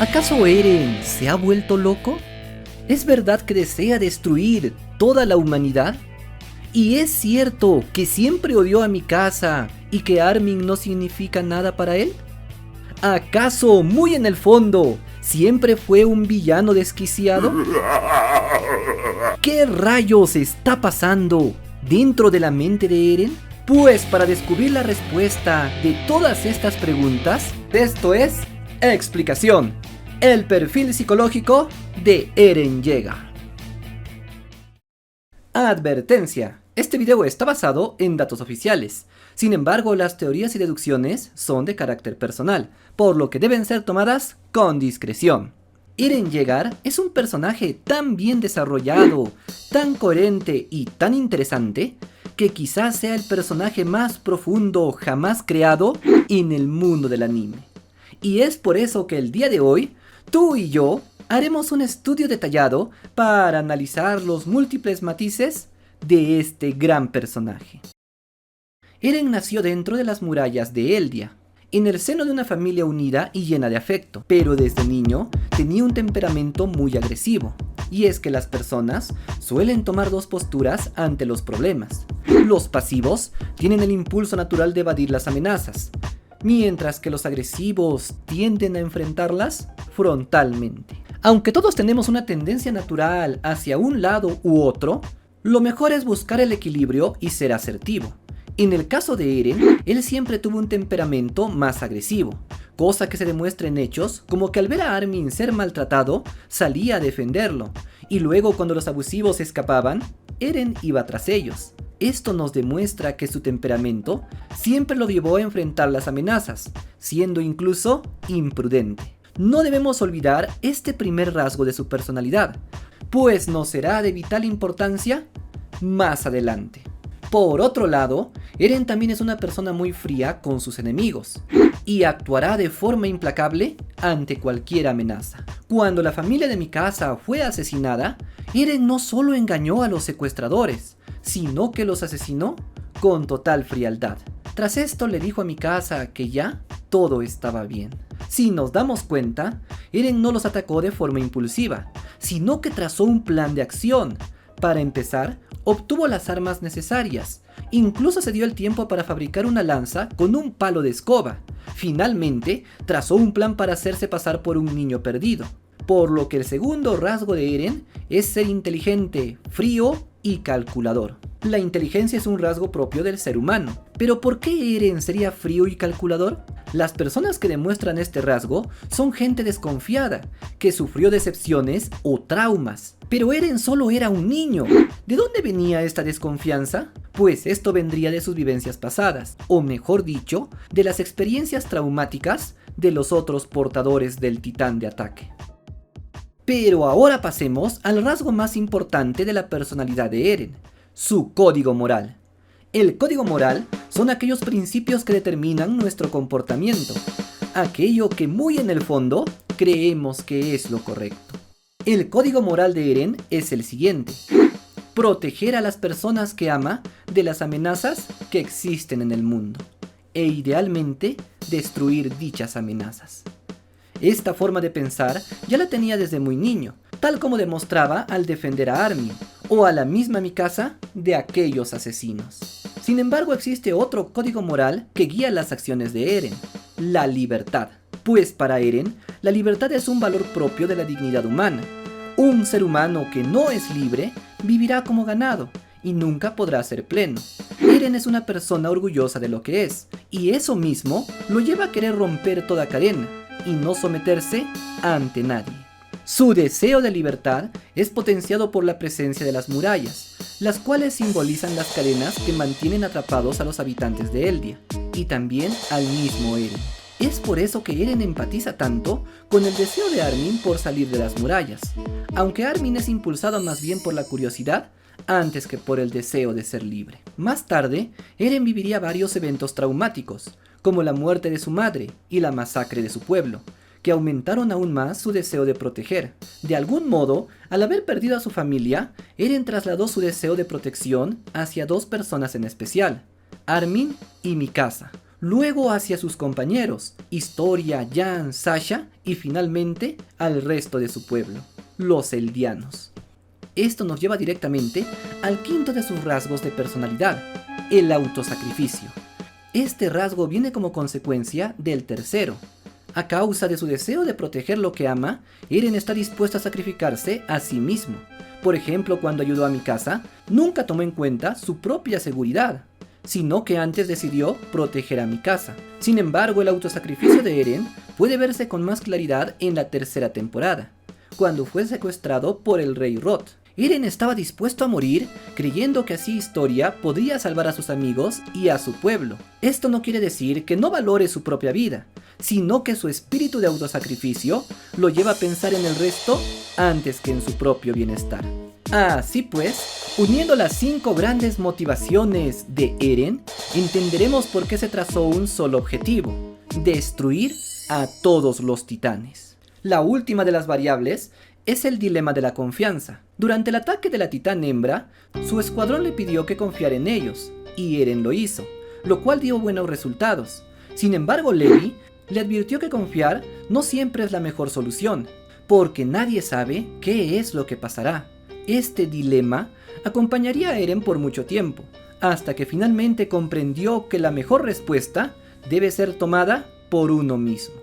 ¿Acaso Eren se ha vuelto loco? ¿Es verdad que desea destruir toda la humanidad? ¿Y es cierto que siempre odió a Mikasa y que Armin no significa nada para él? ¿Acaso muy en el fondo siempre fue un villano desquiciado? ¿Qué rayos está pasando dentro de la mente de Eren? Pues para descubrir la respuesta de todas estas preguntas, esto es Explicación, el perfil psicológico de Eren Yeager. Advertencia: este video está basado en datos oficiales. Sin embargo, las teorías y deducciones son de carácter personal, por lo que deben ser tomadas con discreción. Eren Yeager es un personaje tan bien desarrollado, tan coherente y tan interesante, que quizás sea el personaje más profundo jamás creado en el mundo del anime. Y es por eso que el día de hoy, tú y yo haremos un estudio detallado para analizar los múltiples matices de este gran personaje. Eren nació dentro de las murallas de Eldia, en el seno de una familia unida y llena de afecto, pero desde niño tenía un temperamento muy agresivo. Y es que las personas suelen tomar dos posturas ante los problemas. Los pasivos tienen el impulso natural de evadir las amenazas, mientras que los agresivos tienden a enfrentarlas frontalmente. Aunque todos tenemos una tendencia natural hacia un lado u otro, lo mejor es buscar el equilibrio y ser asertivo. En el caso de Eren, él siempre tuvo un temperamento más agresivo, cosa que se demuestra en hechos como que al ver a Armin ser maltratado, salía a defenderlo, y luego cuando los abusivos escapaban, Eren iba tras ellos. Esto nos demuestra que su temperamento siempre lo llevó a enfrentar las amenazas, siendo incluso imprudente. No debemos olvidar este primer rasgo de su personalidad, pues nos será de vital importancia más adelante. Por otro lado, Eren también es una persona muy fría con sus enemigos y actuará de forma implacable ante cualquier amenaza. Cuando la familia de Mikasa fue asesinada, Eren no solo engañó a los secuestradores, sino que los asesinó con total frialdad. Tras esto le dijo a Mikasa que ya todo estaba bien. Si nos damos cuenta, Eren no los atacó de forma impulsiva, sino que trazó un plan de acción. Para empezar, obtuvo las armas necesarias, incluso se dio el tiempo para fabricar una lanza con un palo de escoba. Finalmente, trazó un plan para hacerse pasar por un niño perdido. Por lo que el segundo rasgo de Eren es ser inteligente, frío y calculador. La inteligencia es un rasgo propio del ser humano. ¿Pero por qué Eren sería frío y calculador? Las personas que demuestran este rasgo son gente desconfiada, que sufrió decepciones o traumas. Pero Eren solo era un niño. ¿De dónde venía esta desconfianza? Pues esto vendría de sus vivencias pasadas, o mejor dicho, de las experiencias traumáticas de los otros portadores del titán de ataque. Pero ahora pasemos al rasgo más importante de la personalidad de Eren, su código moral. El código moral son aquellos principios que determinan nuestro comportamiento, aquello que muy en el fondo creemos que es lo correcto. El código moral de Eren es el siguiente: proteger a las personas que ama de las amenazas que existen en el mundo, e idealmente destruir dichas amenazas. Esta forma de pensar ya la tenía desde muy niño, tal como demostraba al defender a Armin, o a la misma Mikasa de aquellos asesinos. Sin embargo, existe otro código moral que guía las acciones de Eren: la libertad. Pues para Eren, la libertad es un valor propio de la dignidad humana. Un ser humano que no es libre vivirá como ganado y nunca podrá ser pleno. Eren es una persona orgullosa de lo que es, y eso mismo lo lleva a querer romper toda cadena y no someterse ante nadie. Su deseo de libertad es potenciado por la presencia de las murallas, las cuales simbolizan las cadenas que mantienen atrapados a los habitantes de Eldia, y también al mismo Eren. Es por eso que Eren empatiza tanto con el deseo de Armin por salir de las murallas, aunque Armin es impulsado más bien por la curiosidad antes que por el deseo de ser libre. Más tarde, Eren viviría varios eventos traumáticos, como la muerte de su madre y la masacre de su pueblo, que aumentaron aún más su deseo de proteger. De algún modo, al haber perdido a su familia, Eren trasladó su deseo de protección hacia dos personas en especial, Armin y Mikasa, luego hacia sus compañeros, Historia, Jan, Sasha y finalmente al resto de su pueblo, los Eldianos. Esto nos lleva directamente al quinto de sus rasgos de personalidad, el autosacrificio. Este rasgo viene como consecuencia del tercero. A causa de su deseo de proteger lo que ama, Eren está dispuesto a sacrificarse a sí mismo. Por ejemplo, cuando ayudó a Mikasa, nunca tomó en cuenta su propia seguridad, sino que antes decidió proteger a Mikasa. Sin embargo, el autosacrificio de Eren puede verse con más claridad en la tercera temporada, cuando fue secuestrado por el rey Roth. Eren estaba dispuesto a morir, creyendo que así Historia podría salvar a sus amigos y a su pueblo. Esto no quiere decir que no valore su propia vida, sino que su espíritu de autosacrificio lo lleva a pensar en el resto antes que en su propio bienestar. Así pues, uniendo las 5 grandes motivaciones de Eren, entenderemos por qué se trazó un solo objetivo: destruir a todos los titanes. La última de las variables es el dilema de la confianza. Durante el ataque de la titán hembra, su escuadrón le pidió que confiara en ellos, y Eren lo hizo, lo cual dio buenos resultados. Sin embargo, Levi le advirtió que confiar no siempre es la mejor solución, porque nadie sabe qué es lo que pasará. Este dilema acompañaría a Eren por mucho tiempo, hasta que finalmente comprendió que la mejor respuesta debe ser tomada por uno mismo.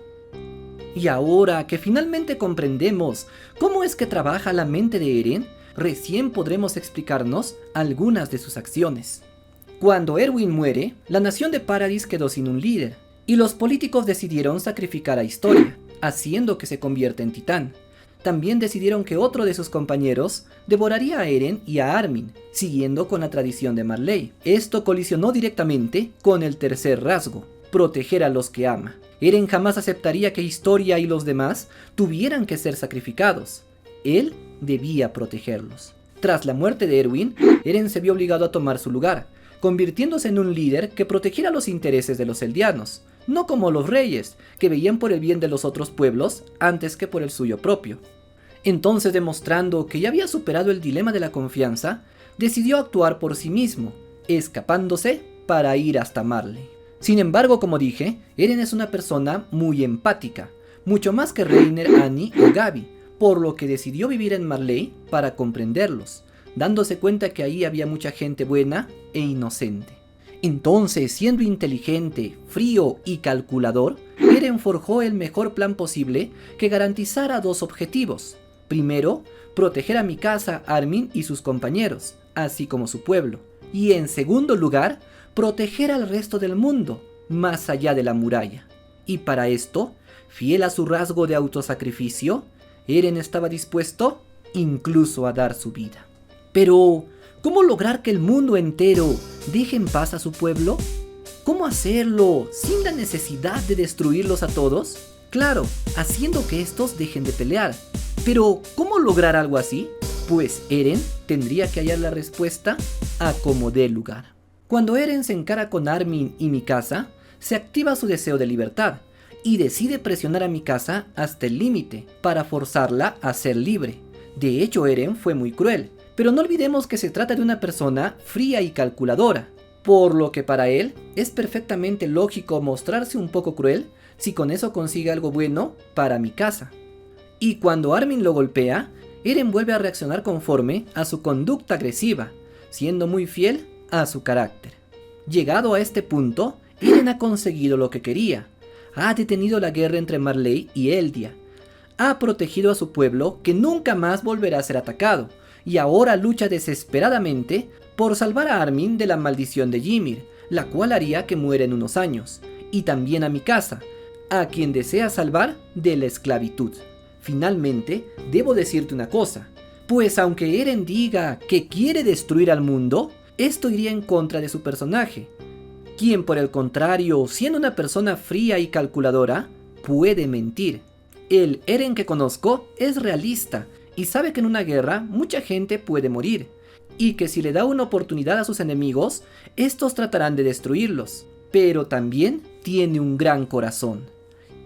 Y ahora que finalmente comprendemos cómo es que trabaja la mente de Eren, recién podremos explicarnos algunas de sus acciones. Cuando Erwin muere, la nación de Paradis quedó sin un líder, y los políticos decidieron sacrificar a Historia, haciendo que se convierta en titán. También decidieron que otro de sus compañeros devoraría a Eren y a Armin, siguiendo con la tradición de Marley. Esto colisionó directamente con el tercer rasgo: proteger a los que ama. Eren jamás aceptaría que Historia y los demás tuvieran que ser sacrificados. Él debía protegerlos. Tras la muerte de Erwin, Eren se vio obligado a tomar su lugar, convirtiéndose en un líder que protegiera los intereses de los Eldianos, no como los reyes, que veían por el bien de los otros pueblos antes que por el suyo propio. Entonces, demostrando que ya había superado el dilema de la confianza, decidió actuar por sí mismo, escapándose para ir hasta Marley. Sin embargo, como dije, Eren es una persona muy empática, mucho más que Reiner, Annie o Gaby, por lo que decidió vivir en Marley para comprenderlos, dándose cuenta que ahí había mucha gente buena e inocente. Entonces, siendo inteligente, frío y calculador, Eren forjó el mejor plan posible que garantizara 2 objetivos. Primero, proteger a Mikasa, Armin y sus compañeros, así como su pueblo. Y en segundo lugar, proteger al resto del mundo, más allá de la muralla. Y para esto, fiel a su rasgo de autosacrificio, Eren estaba dispuesto incluso a dar su vida. Pero, ¿cómo lograr que el mundo entero deje en paz a su pueblo? ¿Cómo hacerlo sin la necesidad de destruirlos a todos? Claro, haciendo que estos dejen de pelear. Pero, ¿cómo lograr algo así? Pues Eren tendría que hallar la respuesta a como dé lugar. Cuando Eren se encara con Armin y Mikasa, se activa su deseo de libertad y decide presionar a Mikasa hasta el límite para forzarla a ser libre. De hecho, Eren fue muy cruel, pero no olvidemos que se trata de una persona fría y calculadora, por lo que para él es perfectamente lógico mostrarse un poco cruel si con eso consigue algo bueno para Mikasa. Y cuando Armin lo golpea, Eren vuelve a reaccionar conforme a su conducta agresiva, siendo muy fiel a su carácter. Llegado a este punto, Eren ha conseguido lo que quería. Ha detenido la guerra entre Marley y Eldia. Ha protegido a su pueblo, que nunca más volverá a ser atacado, y ahora lucha desesperadamente por salvar a Armin de la maldición de Ymir, la cual haría que muera en unos años, y también a Mikasa, a quien desea salvar de la esclavitud. Finalmente, debo decirte una cosa, pues aunque Eren diga que quiere destruir al mundo, esto iría en contra de su personaje, quien por el contrario, siendo una persona fría y calculadora, puede mentir. El Eren que conozco es realista y sabe que en una guerra mucha gente puede morir, y que si le da una oportunidad a sus enemigos, estos tratarán de destruirlos, pero también tiene un gran corazón.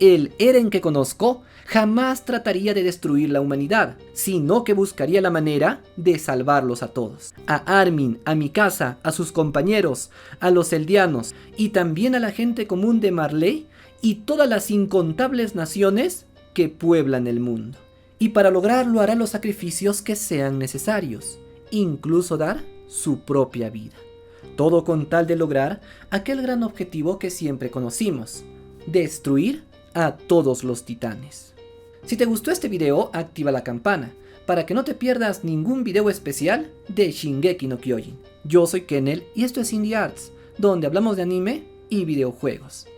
El Eren que conozco jamás trataría de destruir la humanidad, sino que buscaría la manera de salvarlos a todos. A Armin, a Mikasa, a sus compañeros, a los eldianos y también a la gente común de Marley y todas las incontables naciones que pueblan el mundo. Y para lograrlo hará los sacrificios que sean necesarios, incluso dar su propia vida. Todo con tal de lograr aquel gran objetivo que siempre conocimos: destruir a todos los titanes. Si te gustó este video, activa la campana para que no te pierdas ningún video especial de Shingeki no Kyojin. Yo soy Kennel y esto es Indie Arts, donde hablamos de anime y videojuegos.